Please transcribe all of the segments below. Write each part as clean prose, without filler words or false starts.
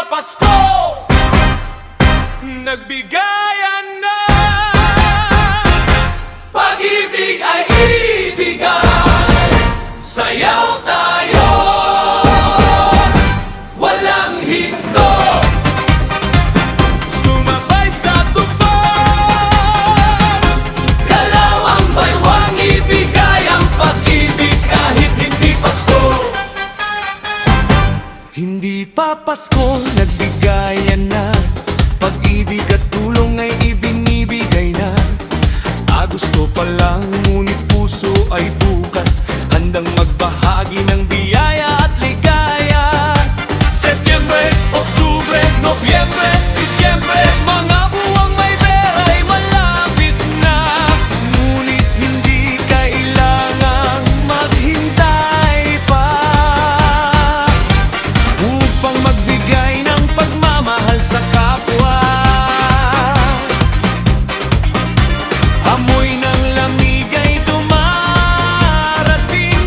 pa Pasko, nagbigayan na. Pag-ibig ay ibigay, sayaw tayo, walang hinto. Sumabay sa tupad, galaw ang baywang, ibigay ang pag-ibig kahit hindi Pasko. Hindi pa Pasko, nagbigayan na. Pag-ibig at tulong ay ibinibigay na. Gusto pa lang, ngunit puso ay bukas, handang magbahagi ng biyaya at ligaya. Setyembre, Oktubre, Nobyembre, Disyembre, mga buwang may bera'y malapit na. Ngunit hindi kailangang maghintay pa upang magbigay ng pagmamahal sa kapwa. Amoy ng lamig ay dumarating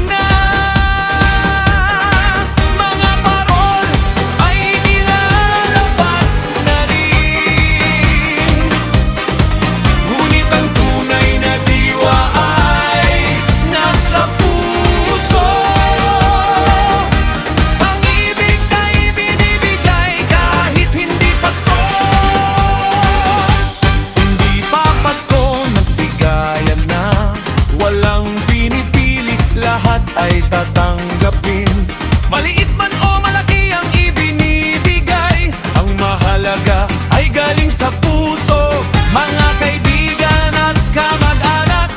na. Mga parol ay nilalabas na rin. Ngunit ang tunay na diwa ay nasa puso. Ang ibig na ibinibigay kahit hindi Pasko. Hindi pa Pasko, nagbigayan na. Walang pinipilit, lahat ay tatanggapin. Maliit man o malaki ang ibinibigay, ang mahalaga ay galing sa puso. Mga kaibigan at kamag-anak,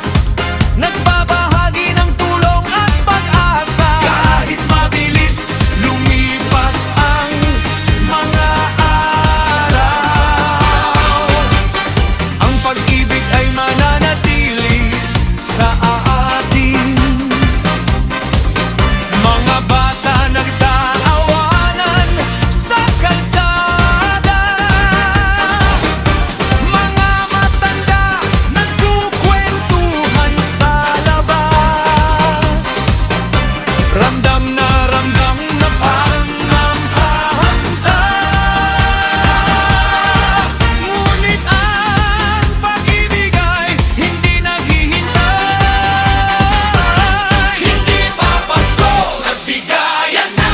nagbabahagi ng tulong at pag-asa. Kahit mabilis lumipas ang mga araw, ang pag-ibig ay mananatili sa atin. Mga bata nagtaawanan sa kalsada, mga matanda nagkukwentuhan sa labas. Ramdam na parang nampahanta. Ngunit ang pag-ibig ay hindi naghihintay. Hindi pa Pasko, nagbigayan na.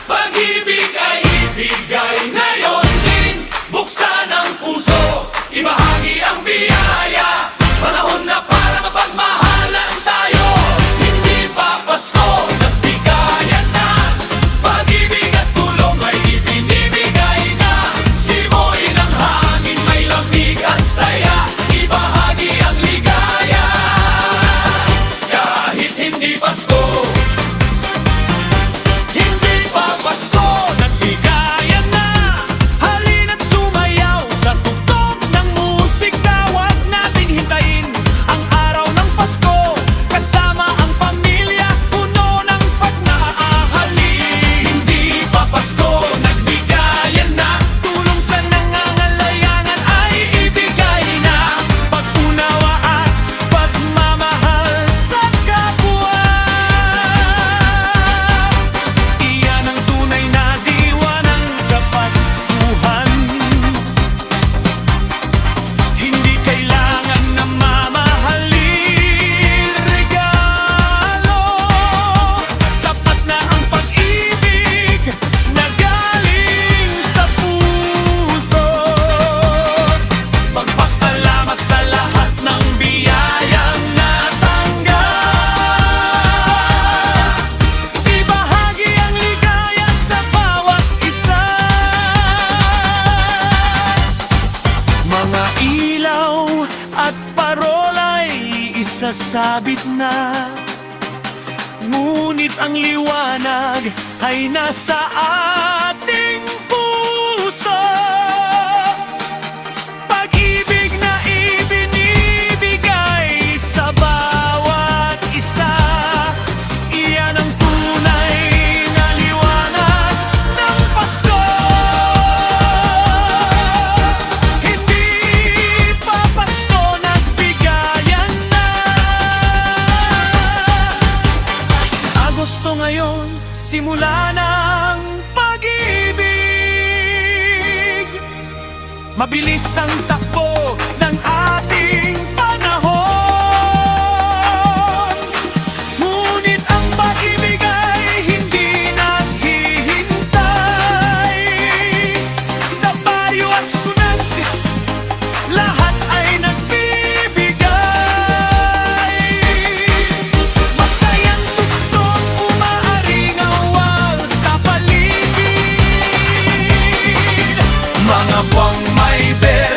Pag-ibig ay ibigay ngayon din. Buksan ang puso, ibahagi ang biyaya. Panahon na para mapagmahalan tayo. Hindi pa Pasko, nagbigayan na. Pag-ibig at tulong ay ibinibigay na. Simoy ng hangin, may lamig at saya. Ibahagi ang ligaya kahit hindi Pasko. Hindi pa Pasko, nagbigayan na. Halina't sumayaw sa tugtog ng musika. Huwag nating hintayin ang araw ng Pasko. Kasama ang pamilya, puno ng pag-aahalin. Hindi pa Pasko, nagbigayan na. Tulong sa nangangalayanan ay ibigay na. Pag-unawa at pagmamahal sa kapwa, iyan ang tunay na diwa ng Kapaskuhan. Hindi kailangan na mamahalin regalo. Sapat na ang pag-ibig na galing sa puso. Magpasalamat sa lahat ng biyayang natanggap. Ibahagi ang ligaya sa bawat isa. Mga ilaw at parola'y isasabit na. Ngunit ang liwanag ay nasa ating puso. Pag-ibig na ibinibigay sa bawat isa, iyan ang tunay na liwanag ng Pasko. Hindi pa Pasko, nagbigayan na. Agosto ngayon, simula ng Mabilis ang takbo ng ating panahon. Ngunit ang pag-ibig ay hindi naghihintay. Sa payo at sunod, lahat ay nagbibigay. Masayang tugtog umaaringawal sa paligid. Mga buwang may ber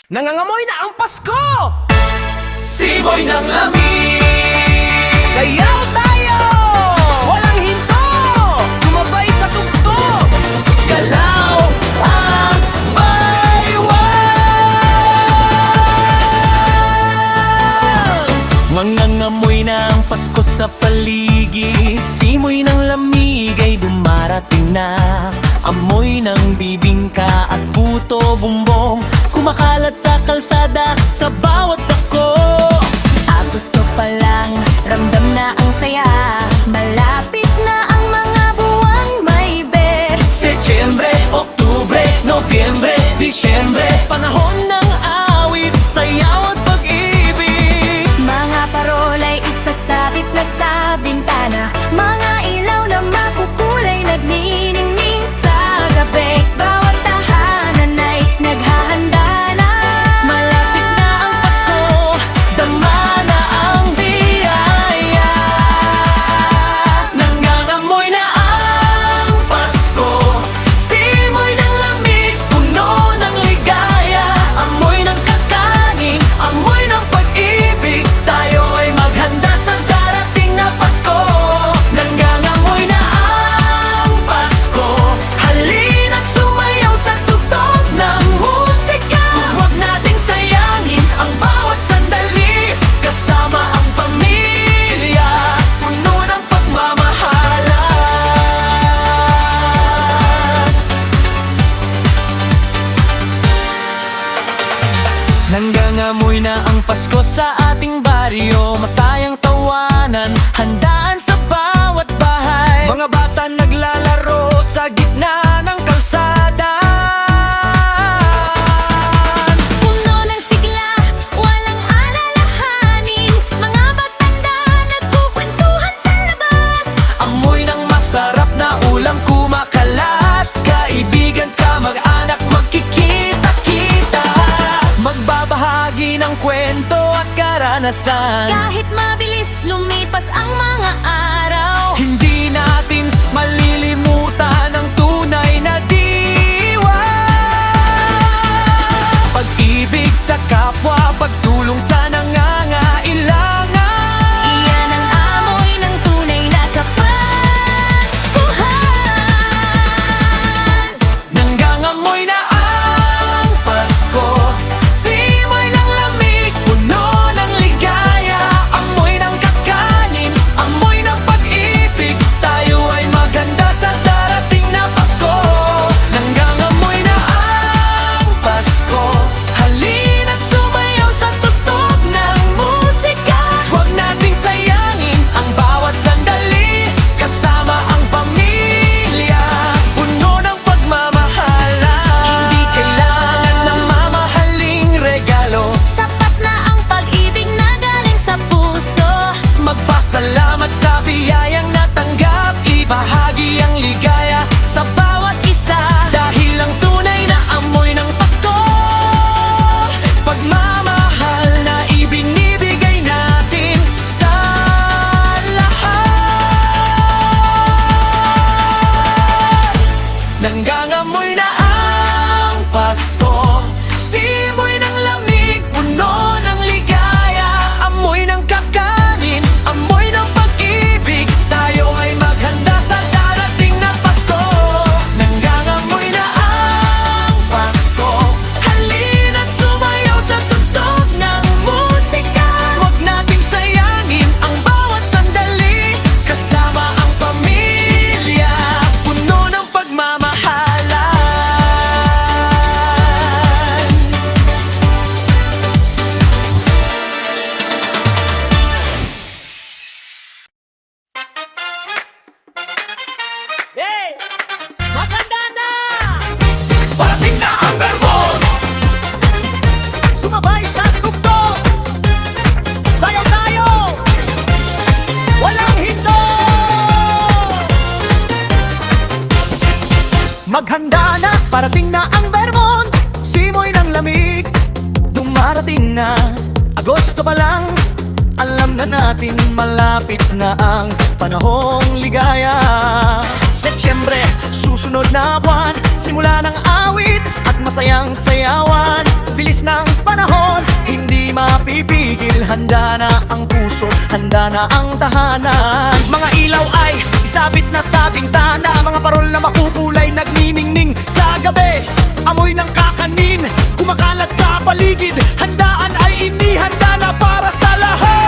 Nangangamoy na ang Pasko! Simoy ng lamig. Sayaw tayo! Walang hinto! Sumabay sa tugtog! Galaw ang baywang. Mangangamoy na ang Pasko sa paligid. Simoy ng lamig ay dumarating na. Amoy ng bibingka at puto bumbong kumakalat sa kalsada sa bawat dako. Agosto pa lang, ramdam na ang saya. Malapit na ang mga buwang may ber. Setyembre, Oktubre, Nobyembre, Disyembre, panahon ng awit, sayaw at pag-ibig. Mga parola'y isasabit na sa bintana. Mga ilaw na makukulay nagniningning sa gabi. Bawat tahanan ay naghahanda na. Malapit na ang Pasko, dama na ang biyaya. Nangangamoy na ang Pasko, simoy ng lamig, puno ng ligaya. Amoy ng kakanin, amoy ng pag-ibig. Tayo ay maghanda sa darating na Pasko. Nangangamoy na ang Pasko, halina't sumayaw sa tugtog ng musika. Huwag nating sayangin ang bawat sandali, kasama ang pamilya, puno ng pagmamahalan. Nanggangamoy na ang Pasko sa ating baryo. Masayang tawanan, handaan sa bawat bahay. Mga bata naglalaro sa gitna ng kalsada. Puno ng sigla, walang alalahanin. Mga batanda nagkukwentuhan sa labas. Amoy ng masarap na ulam kumakalat. Kaibigan, kamag-anak, magkikita-kita. Magbabahagi ng kwento at karanasan. Kahit mabilis lumipas ang mga araw. Hindi natin malilimutan ang tunay na diwa. Pag-ibig sa kapwa, pagtulong sa nangangailangan. Iyan ang amoy ng tunay na kapaskuhan. Nanggangamoy na ang Pasko, simoy ng lamig, puno ng ligaya. Amoy ng kakanin, amoy ng pag-ibig. Tayo ay maganda sa darating na Pasko. Nanggangamoy na ang Pasko, halina't sumayaw sa tugtog ng musika. Huwag nating sayangin ang bawat sandali, kasama ang pamilya, puno ng pagmamahalan. Hindi kailangan ng mamahaling regalo, Sapat na ang pag-ibig na galing sa puso. magpasalamat sa biyayang natanggap. Ibahagi ang ligaya sa bawat isa, dahil ang tunay na amoy ng Pasko, pagmamahal na ibinibigay natin sa lahat. Nanggangamoy na ang Pasko, simoy ng lamig, puno ng ligaya. Amoy ng kakanin, amoy ng pag-ibig. Tayo ay maghanda sa darating na Pasko. Nanggangamoy na ang Pasko, halina't sumayaw sa tugtog ng musika. Huwag nating sayangin ang bawat sandali, kasama ang pamilya, puno ng pagmamahalan. Hey! Maganda na! Parating na ang Vermont. Sumabay sa tugtog! Sayaw tayo! Walang hinto! Maghanda na, parating na ang Vermont. Simoy ng lamig, dumarating na. Agosto pa lang, alam na natin malapit na ang panahong ligaya. Setyembre, susunod na buwan, simula ng awit at masayang sayawan. Bilis ng pipigil. Handa na ang puso, handa na ang tahanan. Mga ilaw ay isabit na sa bintana, mga parol na makukulay nagniningning sa gabi. Amoy ng kakanin, kumakalat sa paligid. Handaan ay inihanda na para sa lahat.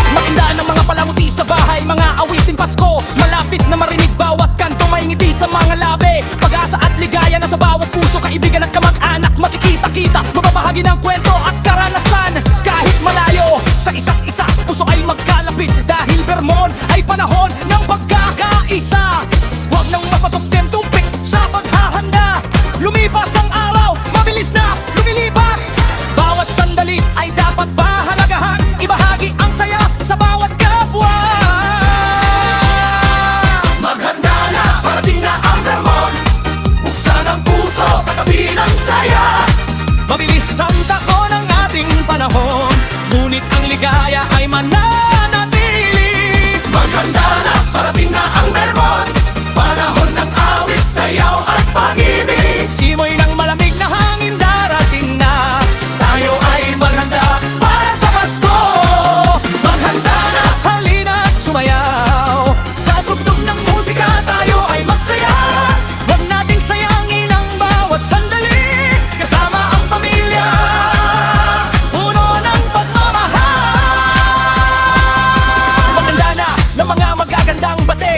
Maganda ng mga palamuti sa bahay, mga awiting Pasko. Malapit na marinig bawat kanto, may ngiti sa mga labi. Pag-asa at ligaya na sa bawat puso, kaibigan at kamag-anak makikita-kita. Magbabahagi ng kwento at karanasan. Kahit malayo sa isa't isa, puso ay magkalapit. Dahil Vermon ay panahon ng pagkakaisa. Huwag nang mapatugtem tumpik sa paghahanda. Lumipas ang araw, mabilis na lumilipas. Bawat sandali ay dapat pahalagahan. Ibahagi ang saya sa bawat kapwa. Maghanda na, parating na ang Vermon. Buksan ang puso, tagabi ng saya. Mabilis ang tako ng ating panahon, ngunit ang ligaya ay mananatili. Maghanda na, parating na ang Vermon. Panahon ng awit, sayaw at pag-ibig. Simoy ng malamig na hangin darating na. Tayo ay maghanda para sa Pasko. Maghanda na, Halina't sumayaw, sa tugtog ng musika tayo ay magsaya. huwag nating sayangin ang bawat sandali. Kasama ang pamilya, Puno ng pagmamahal. maganda na ng mga magagandang bate.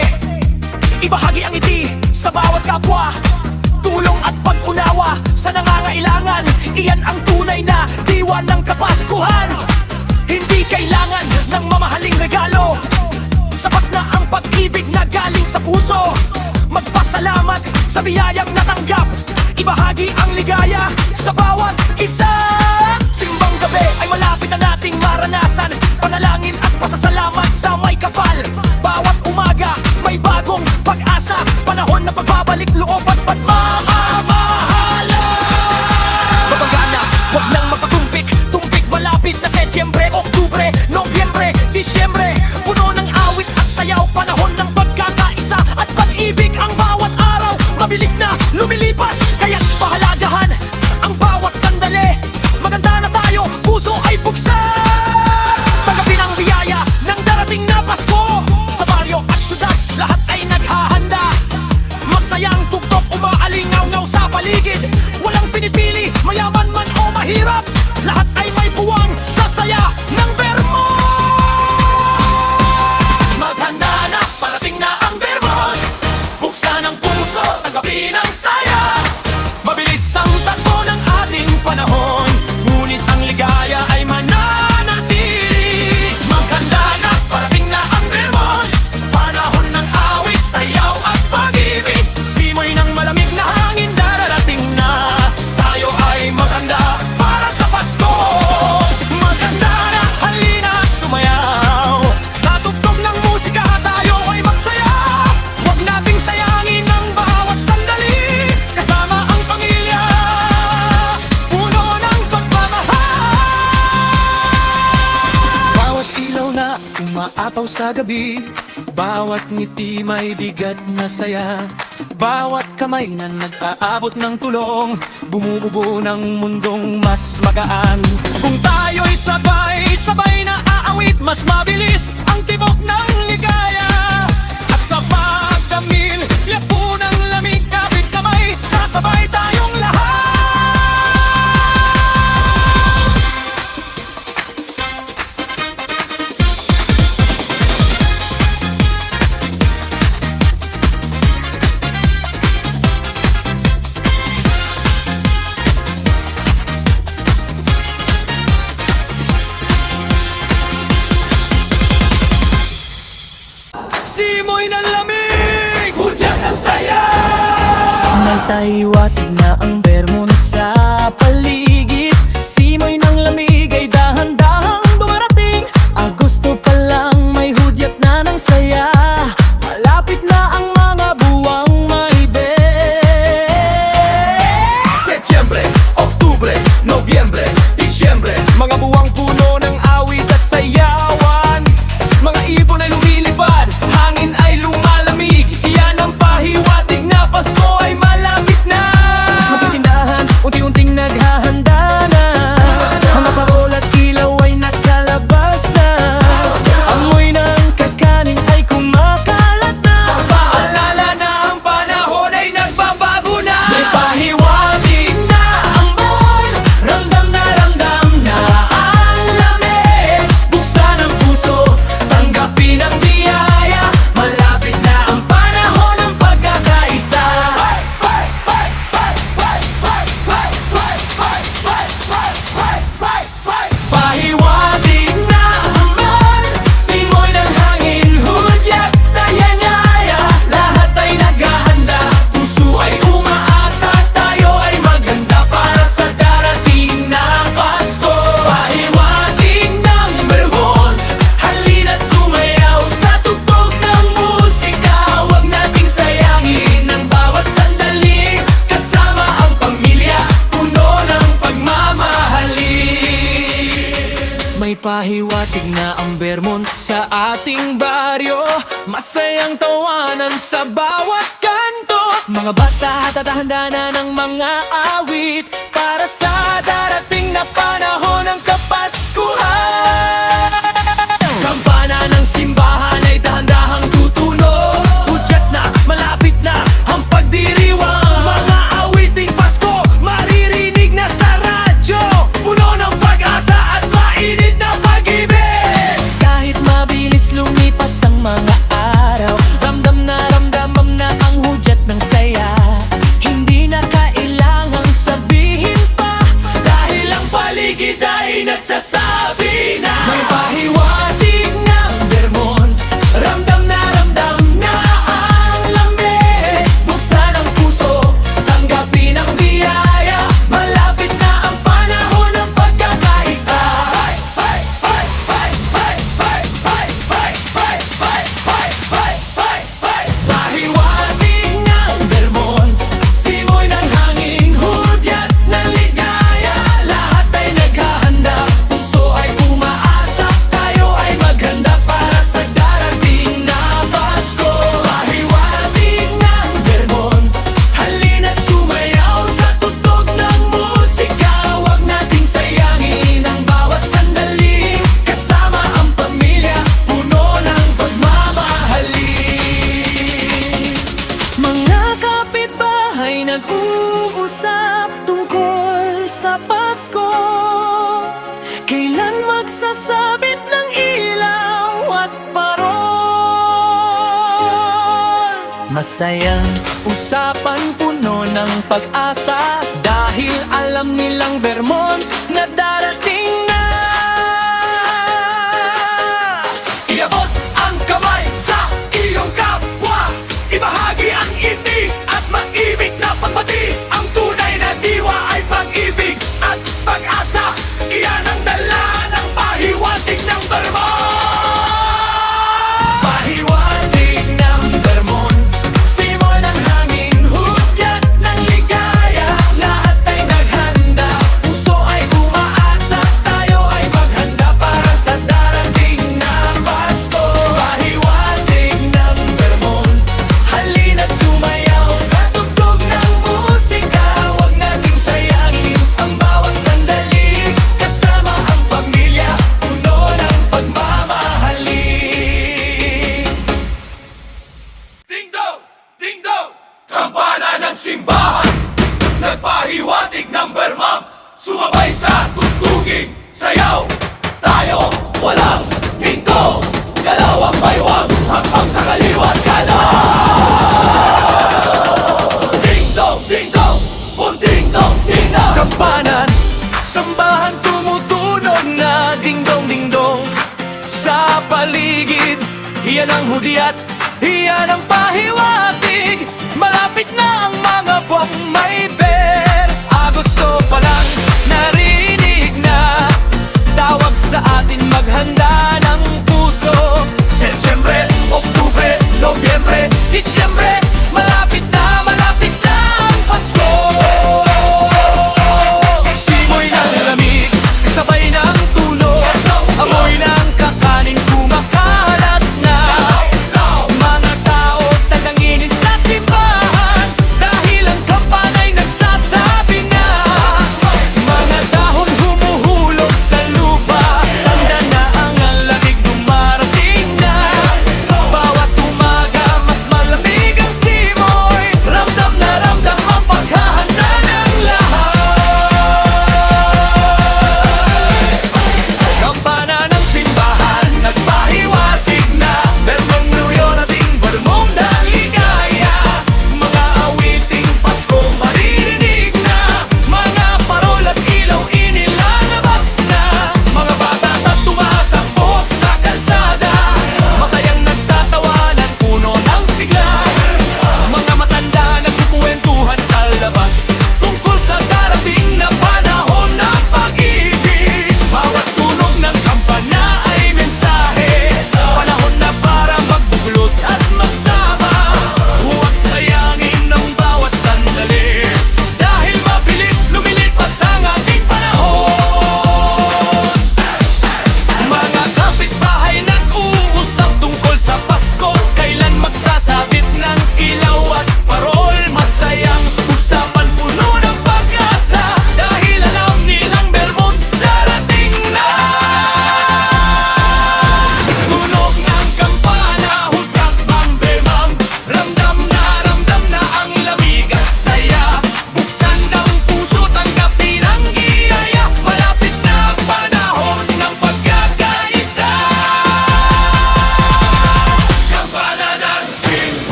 Ibahagi ang ngiti sa bawat kapwa. Tulong at pag-unawa sa nangangailangan. Iyan ang tunay na diwa ng Kapaskuhan. Hindi kailangan ng mamahaling regalo. Sapat na ang pag-ibig na galing sa puso. Magpasalamat sa biyayang natanggap. Ibahagi ang ligaya sa bawat isa. Simbang gabi ay malapit na nating maranasan. Panalangin at pasasalamat sa may kapal. Bawat umaga may bagong pag-asa. Panahon na pagbabalik loob at pagmamahala. Mapagana, huwag nang magpatumpik. Tumpik malapit na Setyembre, Oktubre, Nobyembre, Disyembre. Puno ng awit at sayaw. Panahon ng pagkakaisa at pag-ibig ang bawat araw. Mabilis na lumilipas, kaya't pahalagahan ang bawat sandali. Maganda na tayo, puso ay buksan. Tanggapin ang biyaya ng darating na Pasko. Sa baryo at syudad, lahat ay naghahanda. Masayang tugtog, umaalingaw-ngaw sa paligid. Walang pinipili, mayaman man o mahirap. Lahat ay may buwang sa saya ng Vermon. Maghanda na, parating na ang Vermon. Buksan ang puso, tanggapin ang saya. Mabilis ang takbo ng ating panahon, ngunit ang ligaya ay mananatili. Maghanda na, parating na ang Vermon. Panahon ng awit, sayaw at pag-ibig. Simoy ng malamig na hangin darating na. Tayo ay maghanda para sa Pasko. Maghanda na, halina't sumayaw. Sa tugtog ng musika tayo ay magsaya. Huwag nating sayangin ang bawat sandali. Kasama ang pamilya, puno ng pagmamahal. Bawat ilaw na umaapaw sa gabi, bawat ngiti may bigat na saya. Bawat kamay na nag-aabot ng tulong, bumubuo ng mundong mas magaan. Kung tayo'y sabay-sabay na aawit, mas mabilis ang tibok ng ligaya. At sa pagdamil, yapo ng lamig, kapit kamay, sasabay tayong lahat. Simoy ng lamig, Hudyat ng saya. May taywatig na ang Vermon sa paligid. Simoy ng lamig ay dahan-dahang dumarating. Agosto pa lang may hudyat na ng saya. Malapit na ang mga buwang maibig. Setyembre, Oktubre, Nobyembre, Disyembre. mga buwang puno ng awit at sayawan. Mga ibon ay lumilipad, hangin ay lumalamig. Iyan ang pahiwatig na Pasko ay malapit na. Magtitindahan, unti-unting naghahanda. pahiwatig na ang Vermont sa ating baryo. Masayang tawanan sa bawat kanto. Mga bata tatahanda na ng mga awit para sa darating na panahon ng Kapaskuhan. Kampana ng simbahan ay dahan-dahang tutunog. Hudyat na, malapit na ang pagdiriwang. Mga awiting Pasko, maririnig na sa radyo. Puno ng pag-asa at mainit na pag-ibig. Kahit mabilis lumipas ang mga araw, ramdam na ang hudyat ng saya. Hindi na kailangang sabihin pa, dahil ang paligid ay nagsasabi na may pahiwatig ng Vermont. Ramdam na ang lamig. Buksan ang puso, tanggapin ang biyaya. Malapit na ang panahon ng pagkakaisa. Pahiwatig ng Vermont, simoy ng hangin, hudyat ng ligaya. Lahat ay naghahanda, puso ay umaasa. Tayo ay maghanda para sa darating na Pasko. Pahiwatig ng Vermont, halina't sumayaw sa tugtog ng musika. Huwag nating sayangin ang bawat sandali. Kasama ang pamilya, puno ng pagmamahalin. Mga kapitbahay nag-uusap tungkol sa Pasko. Kailan magsasabit ng ilaw at parol? Masayang usapan, puno ng pag-asa, dahil alam nilang Vermont na darating na. Iabot ang kamay sa iyong kapwa, ibahagi ang ngiti at mag-ibig na pagbati. Ang tunay na diwa ay pag-ibig at pag-asa. Iyan ang dala ng pahiwatig ng Vermont. Pahiwatig ng Vermont, simoy ng hangin, hudyat ng ligaya. Lahat ay naghanda, puso ay umaasa. Tayo ay maghanda para sa darating na Pasko. Pahiwatig ng Vermont, halina't sumayaw sa tugtog ng musika. Huwag nating sayangin ang bawat sandali. Kasama ang pamilya, puno ng pagmamahalin. Ding dong! Ding dong! Kampana ng simbahan, nagpahiwatig ng Vermont. Sumabay sa tugtuging sayaw. Tayo walang hinto, galaw ang baywang hanggang sa kaliwat kanan. Ding dong! Ding dong! Punting dong sina. Kampanan, sambahan tumutunog na ding dong ding dong. Sa paligid, iyan ang hudyat, iyan ang pahiwatig. Malapit na ang mga buwang may ber. Agosto pa lang, narinig na tawag sa atin maghanda ng puso. Setyembre, Oktubre, Nobyembre, Disyembre, malapit na ang Pasko. Simoy ng lamig, sabay ng tunog, amoy ng kakanin kumakalat na. Mga tao, tandangin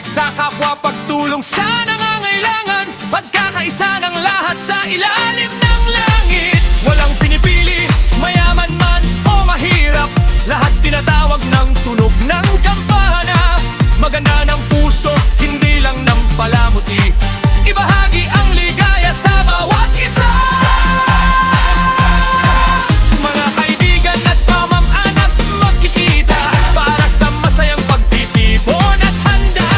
sa kapwa, pagtulong sa nangangailangan, pagkakaisa ng lahat sa ilalim ng langit. Walang pinipili, mayaman man o mahirap, lahat tinatawag ng tunog ng kampana. Maganda ng puso, hindi lang ng palamuti, ibahagi ang ligaya sa bawat isa. Mga kaibigan at pamam-anak, magkikita para sa masayang pagtitipon at handa.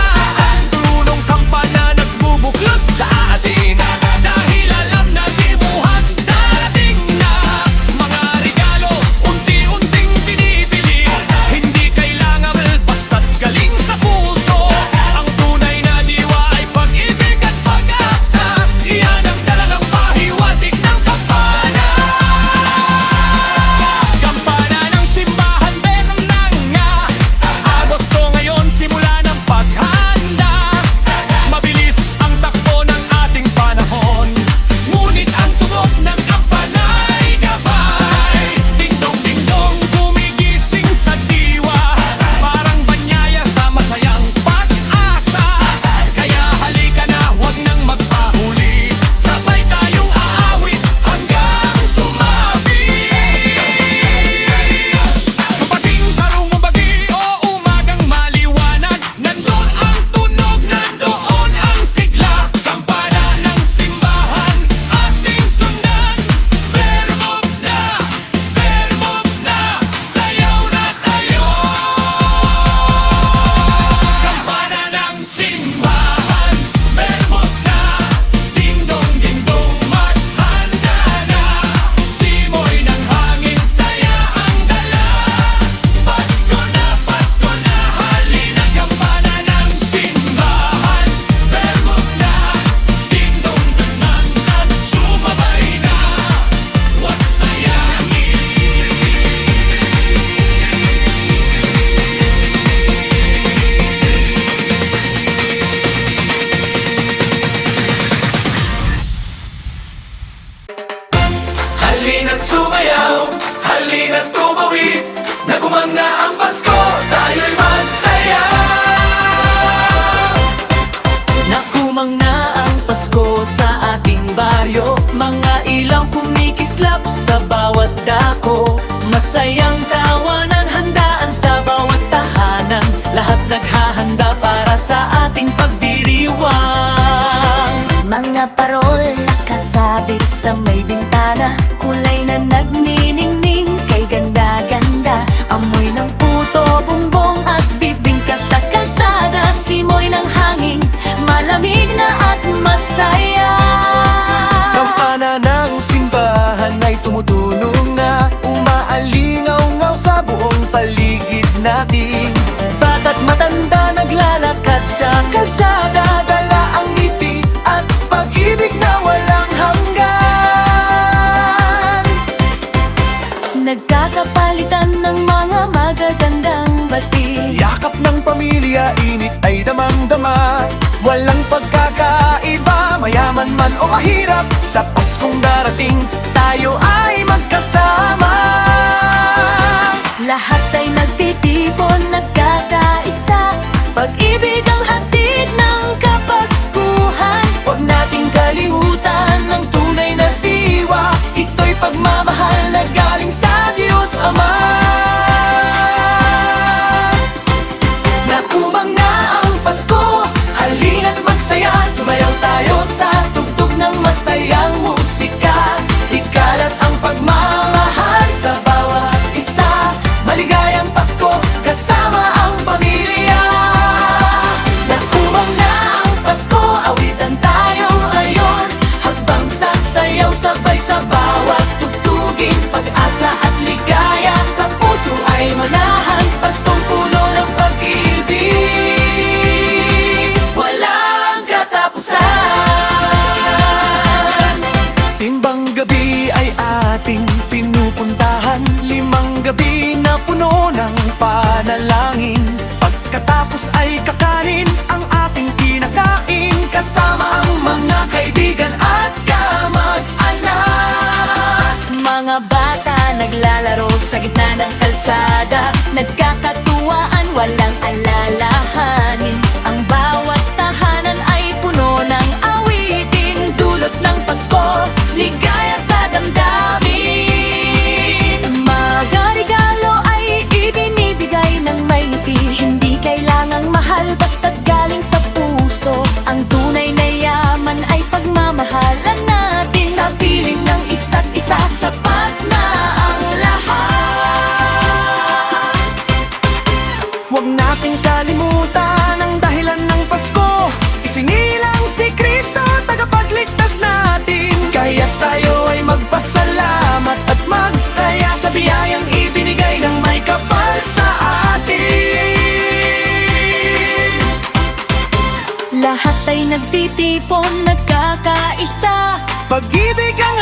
Tulong kampana nagbubuklod sa atin, dahil alam na di mo darating na. Mga regalo, unti-unting binibili, hindi kailangan basta't galing sa puso. Ang tunay na diwa ay pag-ibig at pag-asa, iyan ang dala ng pahiwatig ng kampana. Kampana ng simbahan, meron na nga. Agosto ngayon, simula ng paghanda. Mabilis ang takbo ng ating panahon, ngunit ang tunog ng kampana ay gabay. Dingdong dingdong, gumigising sa diwa, parang banyaya sa masayang pag-asa. Kaya halika na, huwag nang magpahuli, sabay tayong aawit hanggang sumabi. Kapating tarong bagi o umagang maliwanag, nandun ang tunog, nandoon ang sigla. Kampana ng simbahan, ating sundan. Vermont na, sayaw na tayo. Kampana ng simbahan, Vermont na, dingdong dingdong, maghanda na. Simoy ng hangin, saya ang dala. Pasko na, halina. Kampana ng simbahan, Vermont na, dingdong dingdong, sumabay na, wag sayangin. Halina't sumayaw, halina't tumawid, nagumang na ang Pasko, tayo'y magsaya. Nakumang na ang Pasko sa ating baryo, mga ilaw kumikislap sa bawat dako. Masayang tawanan, handaan sa bawat tahanan, lahat naghahanda para sa ating pagdiriwang. Mga parol nakasabit sa may bintana, kulay na nagniningning kay ganda-ganda. Amoy ng puto, bumbong at bibingka sa kalsada, simoy ng hangin, malamig na at masaya. Kampana ng simbahan ay tumutunog na, umaalingaw-ngaw sa buong paligid natin. Bata't matanda naglalakad sa kalsada, dala ang ngiti at pag-ibig na walang hanggan. Nagkakapalitan ng mga magagandang bati, Yakap ng pamilya, init ay damang-dama. Walang pagkakaiba, mayaman man o mahirap, sa Paskong darating, tayo ay magkasama. lahat ay nagtitipon, nagkakaisa. Pag-ibig ang hatid ng Kapaskuhan. Huwag nating kalimutan ang tunay na diwa, ito'y pagmamahal na galing sa Diyos Ama. Nakumang na ang Pasko, halina't magsaya, sumayaw tayo sa tugtog ng masayang musika. Ikalat ang pagmamahal sa bawat isa, maligayang Pasko kasama ang pamilya. Nakumang na ang Pasko, awitan tayo ngayon, habang sasayaw sabay sa bawat tugtugin. Pag-asa at ligaya sa puso ay manahan, Paskong puno ng pag-ibig, walang katapusan. Simbang gabi ay ating pinupuntahan, 5 gabi na puno ng panalangin. Pagkatapos ay kakanin ang ating kinakain, kasama ang mga kaibigan at kamag-anak. Mga bata naglalaro sa gitna ng kalsada, nagkakatuwaan, walang alalahanin. Ang bawat nagtitipon, nagkakaisa. Pag-ibig ang